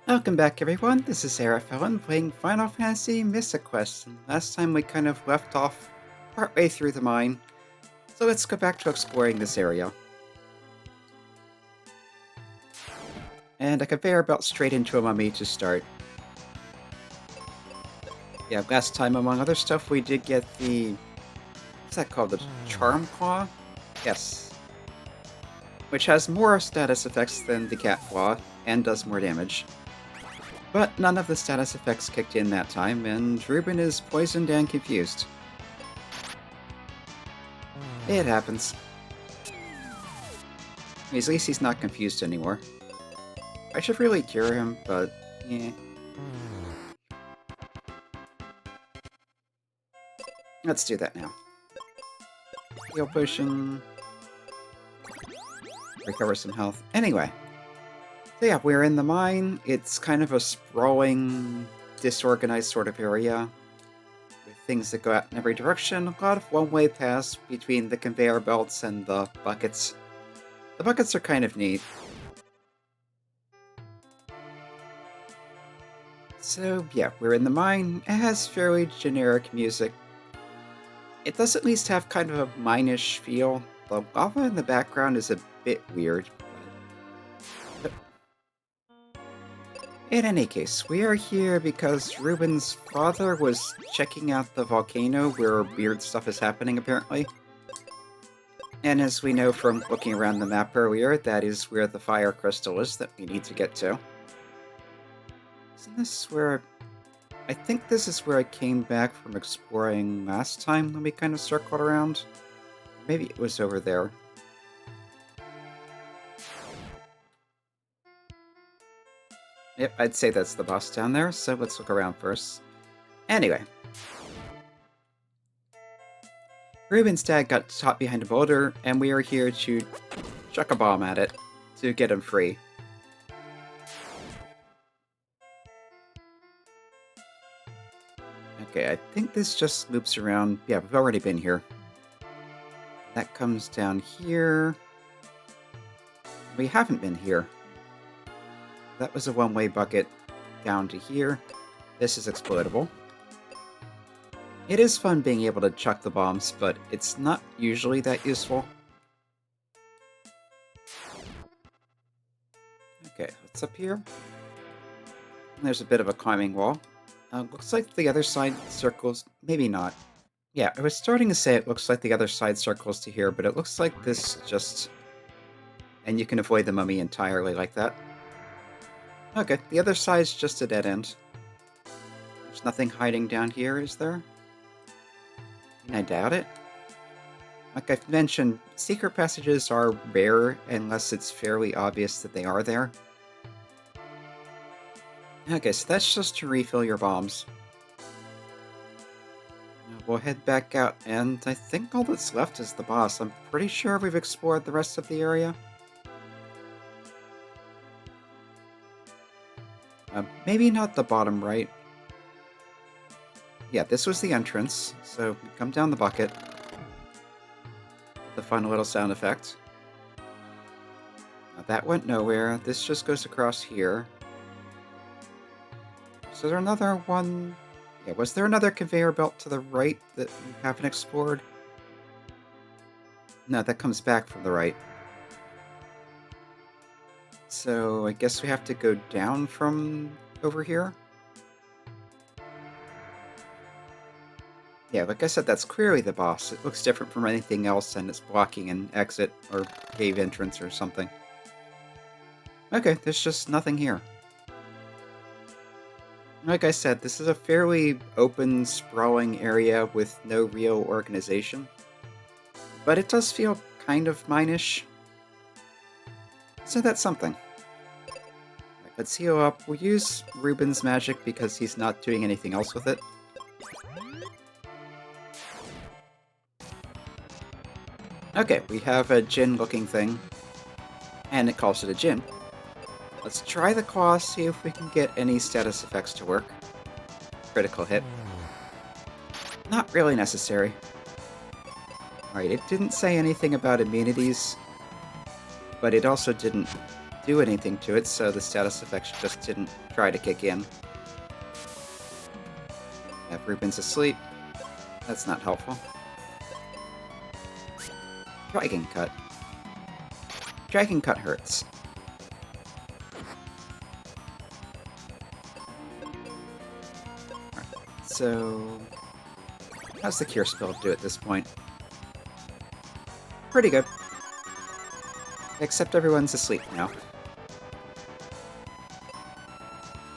Welcome back, everyone. This is Sarah Fallon playing Final Fantasy Mystic Quest. And last time we kind of left off partway through the mine, so let's go back to exploring this area. And a conveyor belt straight into a mummy to start. Yeah, last time, among other stuff, we did get the... what's that called? The Charm Claw? Yes. Which has more status effects than the Cat Claw, and does more damage. But none of the status effects kicked in that time, and Ruben is poisoned and confused. It happens. At least he's not confused anymore. I should really cure him, but yeah. Let's do that now. Heal potion. Recover some health. Anyway. So yeah, we're in the mine. It's kind of a sprawling, disorganized sort of area with things that go out in every direction. A lot of one-way paths between the conveyor belts and the buckets. The buckets are kind of neat. So yeah, we're in the mine. It has fairly generic music. It does at least have kind of a mine-ish feel. The lava in the background is a bit weird. In any case, we are here because Ruben's father was checking out the volcano where weird stuff is happening, apparently. And as we know from looking around the map earlier, that is where the fire crystal is that we need to get to. Isn't this where... I think this is where I came back from exploring last time when we kind of circled around. Maybe it was over there. Yep, I'd say that's the boss down there, so let's look around first. Anyway. Ruben's dad got caught behind a boulder, and we are here to chuck a bomb at it to get him free. Okay, I think this just loops around. Yeah, we've already been here. That comes down here. We haven't been here. That was a one-way bucket down to here. This is explodable. It is fun being able to chuck the bombs, but it's not usually that useful. Okay, what's up here? There's a bit of a climbing wall. Looks like the other side circles... maybe not. Yeah, I was starting to say it looks like the other side circles to here, but it looks like this just... and you can avoid the mummy entirely like that. Okay, the other side's just a dead end. There's nothing hiding down here, is there? I doubt it. Like I've mentioned, secret passages are rare unless it's fairly obvious that they are there. Okay, so that's just to refill your bombs. Now we'll head back out, and I think all that's left is the boss. I'm pretty sure we've explored the rest of the area. Maybe not the bottom right. Yeah, this was the entrance, so come down the bucket. The fun little sound effect. Now, that went nowhere. This just goes across here. So there another one... yeah, was there another conveyor belt to the right that we haven't explored? No, that comes back from the right. So I guess we have to go down from over here? Yeah, like I said, that's clearly the boss. It looks different from anything else, and it's blocking an exit or cave entrance or something. Okay, there's just nothing here. Like I said, this is a fairly open, sprawling area with no real organization. But it does feel kind of mine-ish. So that's something. Right, let's heal up. We'll use Ruben's magic because he's not doing anything else with it. Okay, we have a Djinn-looking thing. And it calls it a Djinn. Let's try the claw, see if we can get any status effects to work. Critical hit. Not really necessary. Alright, it didn't say anything about immunities, but it also didn't do anything to it, so the status effects just didn't try to kick in. Have Ruben's asleep. That's not helpful. Dragon Cut. Dragon Cut hurts. Right, so, how's the Cure spell do at this point? Pretty good. Except everyone's asleep now.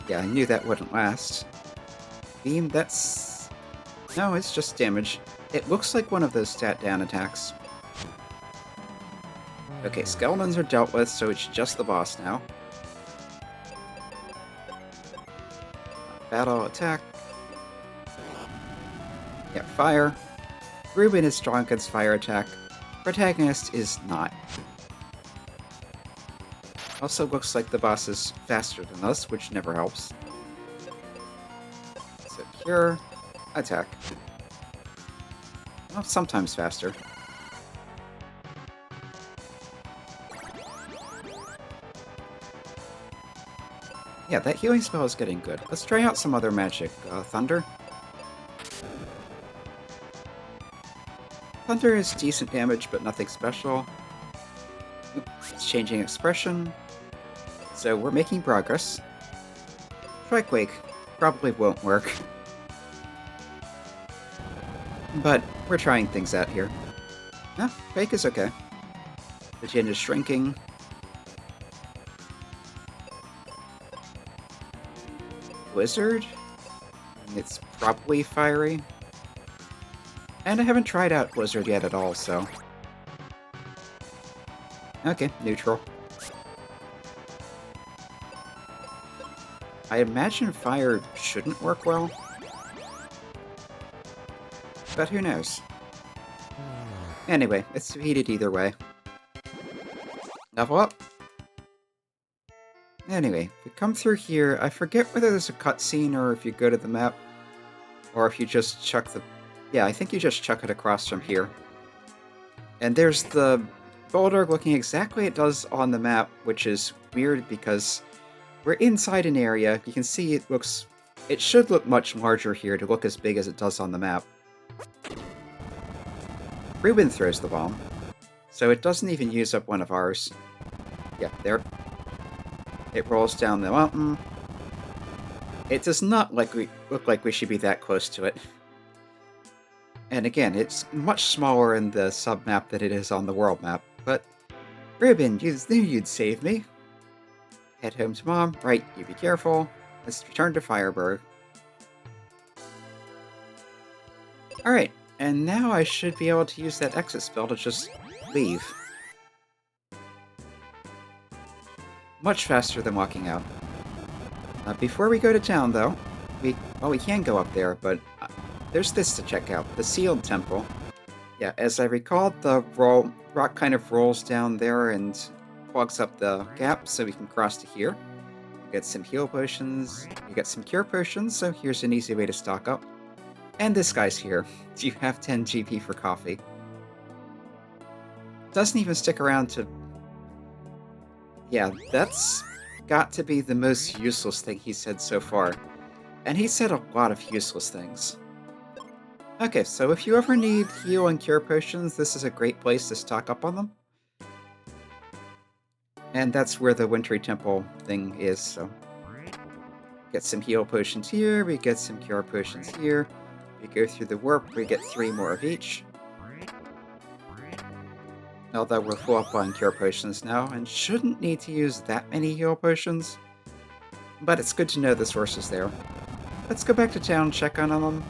Yeah, I knew that wouldn't last. Beam, that's... No, it's just damage. It looks like one of those stat down attacks. Okay, skeletons are dealt with, so it's just the boss now. Battle attack. Yeah, fire. Ruben is strong against fire attack. Protagonist is not. Also looks like the boss is faster than us, which never helps. So cure, attack. Well, sometimes faster. Yeah, that healing spell is getting good. Let's try out some other magic. Thunder. Thunder is decent damage, but nothing special. It's changing expression. So we're making progress. Try Quake. Probably won't work. But we're trying things out here. No, Quake is okay. The gin is shrinking. Blizzard? It's probably fiery. And I haven't tried out Blizzard yet at all, so... Okay, neutral. I imagine fire shouldn't work well. But who knows? Anyway, it's defeated either way. Level up! Anyway, if we come through here, I forget whether there's a cutscene or if you go to the map, or if you just chuck the... Yeah, I think you just chuck it across from here. And there's the boulder looking exactly it does on the map, which is weird because we're inside an area. You can see it looks... It should look much larger here to look as big as it does on the map. Ruben throws the bomb, so it doesn't even use up one of ours. Yeah, there. It rolls down the mountain. It does not look like we should be that close to it. And again, it's much smaller in the submap than it is on the world map. But, Ruben, you knew you'd save me. Head home to Mom. Right, you be careful. Let's return to Fireburg. Alright, and now I should be able to use that exit spell to just leave. Much faster than walking out. Before we go to town, though, we can go up there, but there's this to check out. The Sealed Temple. Yeah, as I recall, the rock kind of rolls down there and plugs up the gap so we can cross to here. You get some heal potions, you get some cure potions, so here's an easy way to stock up. And this guy's here. You have 10 GP for coffee. Doesn't even stick around to... Yeah, that's got to be the most useless thing he said so far. And he said a lot of useless things. Okay, so if you ever need heal and cure potions, this is a great place to stock up on them. And that's where the Wintry Temple thing is, so... Get some heal potions here, we get some cure potions here. We go through the warp, we get 3 more of each. Although we're full up on cure potions now, and shouldn't need to use that many heal potions. But it's good to know the source is there. Let's go back to town and check on them.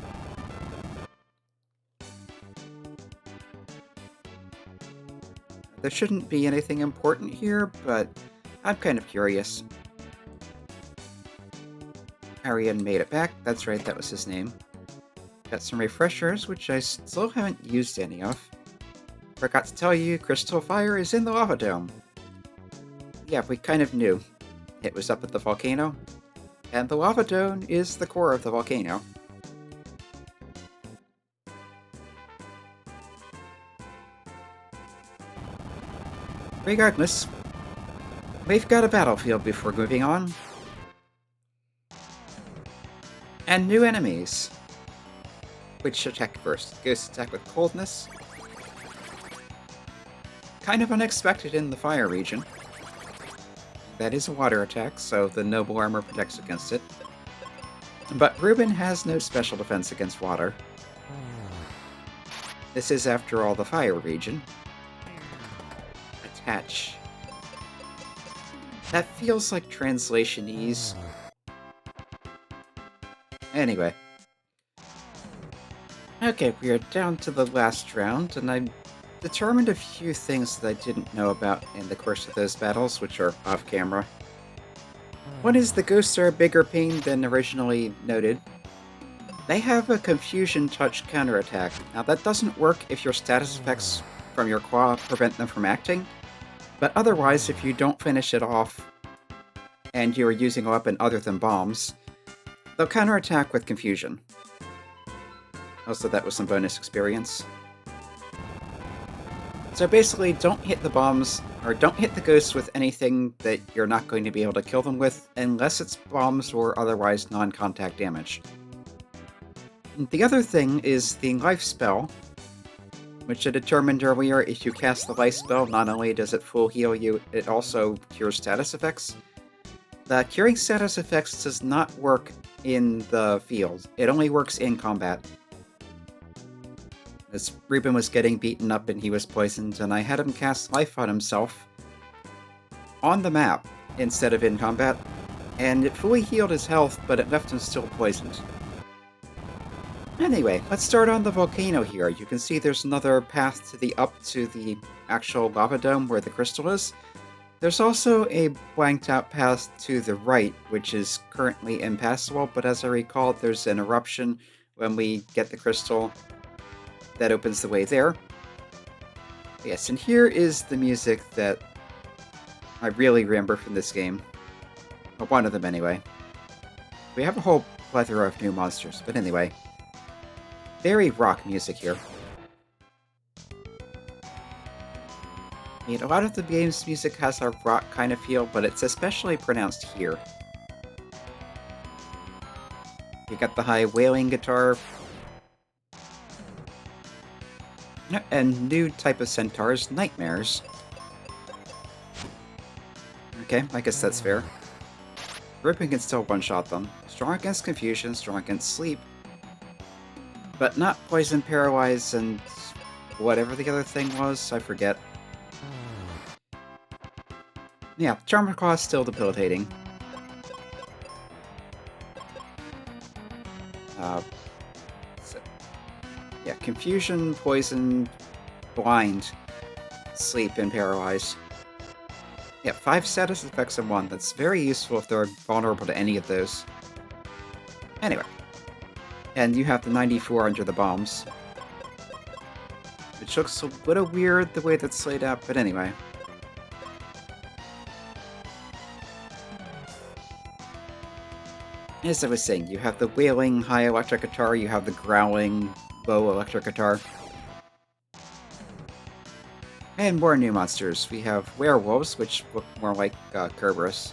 There shouldn't be anything important here, but I'm kind of curious. Arian made it back. That's right, that was his name. Got some refreshers, which I still haven't used any of. Forgot to tell you, Crystal Fire is in the lava dome. Yeah, we kind of knew. It was up at the volcano, and the lava dome is the core of the volcano. Regardless, We've got a battlefield before moving on. And new enemies. Which attack first? Ghost attack with coldness. Kind of unexpected in the fire region. That is a water attack, so the noble armor protects against it. But Ruben has no special defense against water. This is, after all, the fire region. Attach. That feels like translation-ese. Anyway. Okay, we are down to the last round, and I determined a few things that I didn't know about in the course of those battles, which are off-camera. One is the ghosts are a bigger pain than originally noted. They have a confusion touch counterattack. Now that doesn't work if your status effects from your claw prevent them from acting, but otherwise if you don't finish it off and you are using a weapon other than bombs, they'll counterattack with confusion. Also, that was some bonus experience. So basically, don't hit the bombs, or don't hit the ghosts with anything that you're not going to be able to kill them with, unless it's bombs or otherwise non-contact damage. The other thing is the life spell, which I determined earlier, if you cast the life spell, not only does it full heal you, it also cures status effects. The curing status effects does not work in the field, it only works in combat. As Ruben was getting beaten up and he was poisoned, and I had him cast life on himself on the map instead of in combat, and it fully healed his health, but it left him still poisoned. Anyway, let's start on the volcano here. You can see there's another path to the up to the actual lava dome where the crystal is. There's also a blanked out path to the right, which is currently impassable, but as I recall, there's an eruption when we get the crystal that opens the way there. Yes, and here is the music that I really remember from this game. Or one of them, anyway. We have a whole plethora of new monsters, but anyway. Very rock music here. I mean, a lot of the game's music has a rock kind of feel, but it's especially pronounced here. You got the high wailing guitar, and new type of centaurs, nightmares. Okay, I guess that's fair. Ripping can still one-shot them. Strong against confusion, strong against sleep. But not poison, paralyze, and whatever the other thing was, I forget. Yeah, Charmer Claw is still debilitating. Yeah, confusion, poison, blind, sleep, and paralyze. Yeah, 5 status effects in 1. That's very useful if they're vulnerable to any of those. Anyway. And you have the 94 under the bombs. Which looks a little weird the way that's laid out, but anyway. As I was saying, you have the wailing high electric guitar, you have the growling low electric guitar. And more new monsters. We have werewolves, which look more like Kerberos.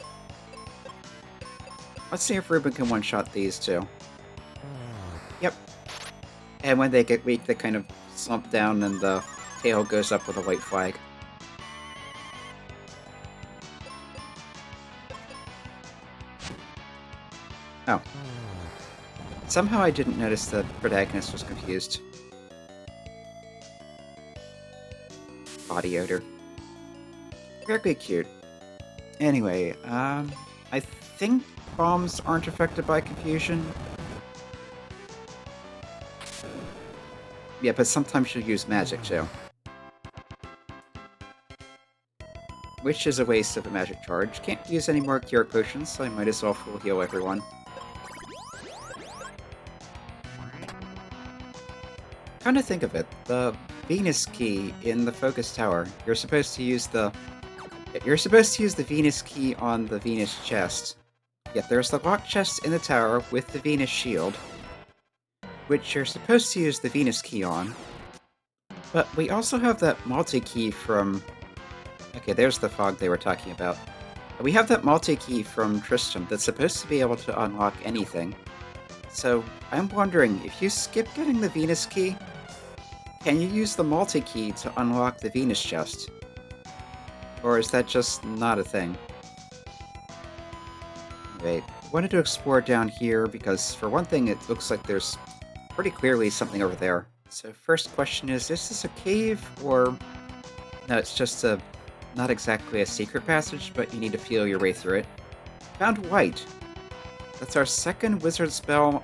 Let's see if Ruben can one-shot these two. Yep. And when they get weak, they kind of slump down and the tail goes up with a white flag. Oh. Somehow I didn't notice the protagonist was confused. Body odor. Very cute. Anyway, I think bombs aren't affected by confusion. Yeah, but sometimes you'll use magic too. Which is a waste of a magic charge. Can't use any more cure potions, so I might as well full heal everyone. Come to think of it, the Venus key in the focus tower, you're supposed to use the Venus key on the Venus chest. Yet there's the locked chest in the tower with the Venus shield, which you're supposed to use the Venus key on. But we also have that multi-key from... Okay, there's the fog they were talking about. We have that multi-key from Tristram that's supposed to be able to unlock anything. So I'm wondering, if you skip getting the Venus key, can you use the multi-key to unlock the Venus chest? Or is that just not a thing? Wait, I wanted to explore down here because, for one thing, it looks like there's pretty clearly something over there. So first question is this a cave, or... No, it's just not exactly a secret passage, but you need to feel your way through it. Found white. That's our second wizard spell.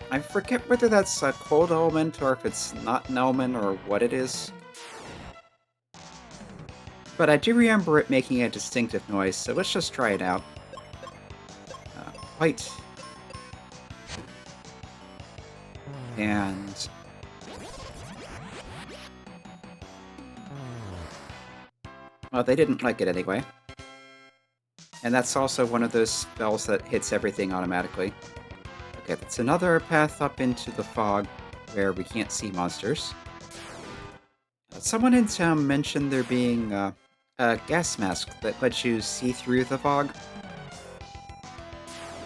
I forget whether that's a cold element or if it's not an element or what it is. But I do remember it making a distinctive noise, so let's just try it out. White. And... well, they didn't like it anyway. And that's also one of those spells that hits everything automatically. Okay, that's another path up into the fog where we can't see monsters. Someone in town mentioned there being a gas mask that lets you see through the fog.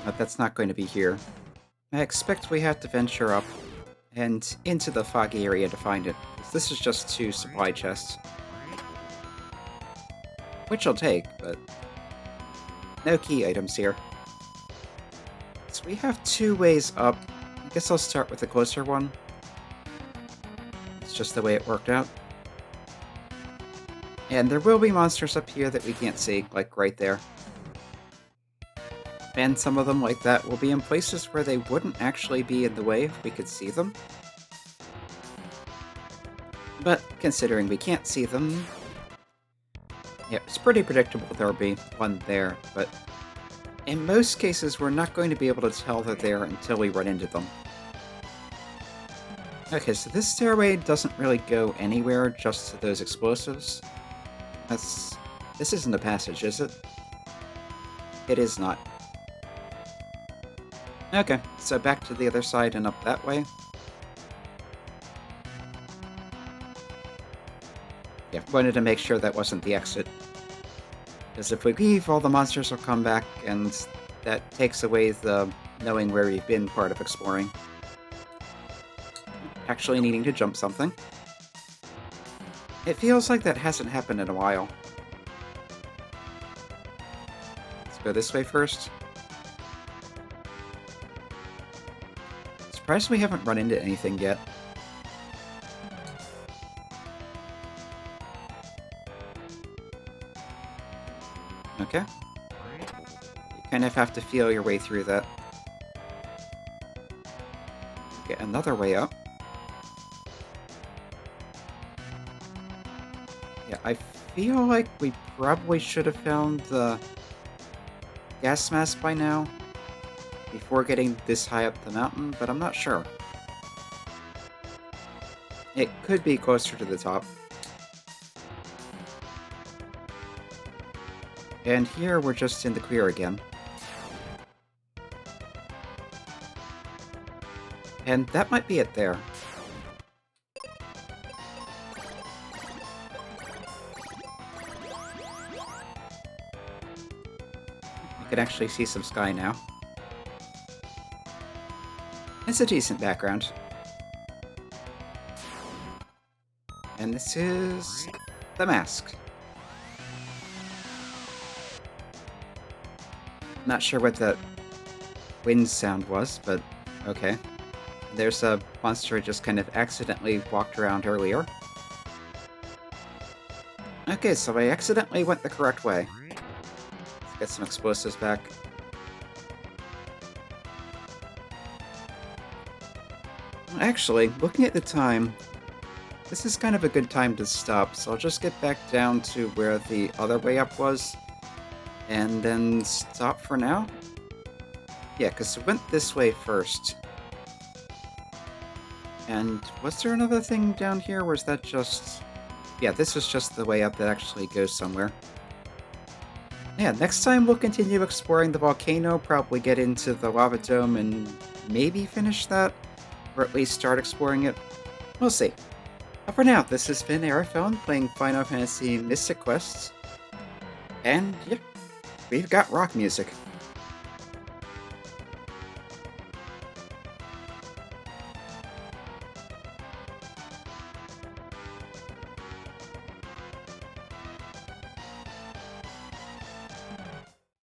But that's not going to be here. I expect we have to venture up and into the foggy area to find it. This is just 2 supply chests. Which I'll take, but no key items here. So we have 2 ways up. I guess I'll start with the closer one. It's just the way it worked out. And there will be monsters up here that we can't see, like right there. And some of them, like that, will be in places where they wouldn't actually be in the way if we could see them. But considering we can't see them, yeah, it's pretty predictable there'll be one there, but in most cases we're not going to be able to tell they're there until we run into them. Okay, so this stairway doesn't really go anywhere, just to those explosives. This isn't a passage, is it? It is not. Okay, so back to the other side and up that way. Yeah, wanted to make sure that wasn't the exit. Because if we leave, all the monsters will come back, and that takes away the knowing where we've been part of exploring. Actually needing to jump something. It feels like that hasn't happened in a while. Let's go this way first. Surprised we haven't run into anything yet. Okay. You kind of have to feel your way through that. Get another way up. Yeah, I feel like we probably should have found the gas mask by now before getting this high up the mountain, but I'm not sure. It could be closer to the top. And here we're just in the clear again. And that might be it there. You can actually see some sky now. It's a decent background. And this is the mask. Not sure what that wind sound was, but okay. There's a monster I just kind of accidentally walked around earlier. Okay, so I accidentally went the correct way. Let's get some explosives back. Actually, looking at the time, this is kind of a good time to stop, so I'll just get back down to where the other way up was. And then stop for now? Yeah, because it went this way first. And was there another thing down here, or is that just... yeah, this is just the way up that actually goes somewhere. Yeah, next time we'll continue exploring the volcano, probably get into the lava dome and maybe finish that, or at least start exploring it. We'll see. But for now, this has been Arafone playing Final Fantasy Mystic Quest, and yeah. We've got rock music.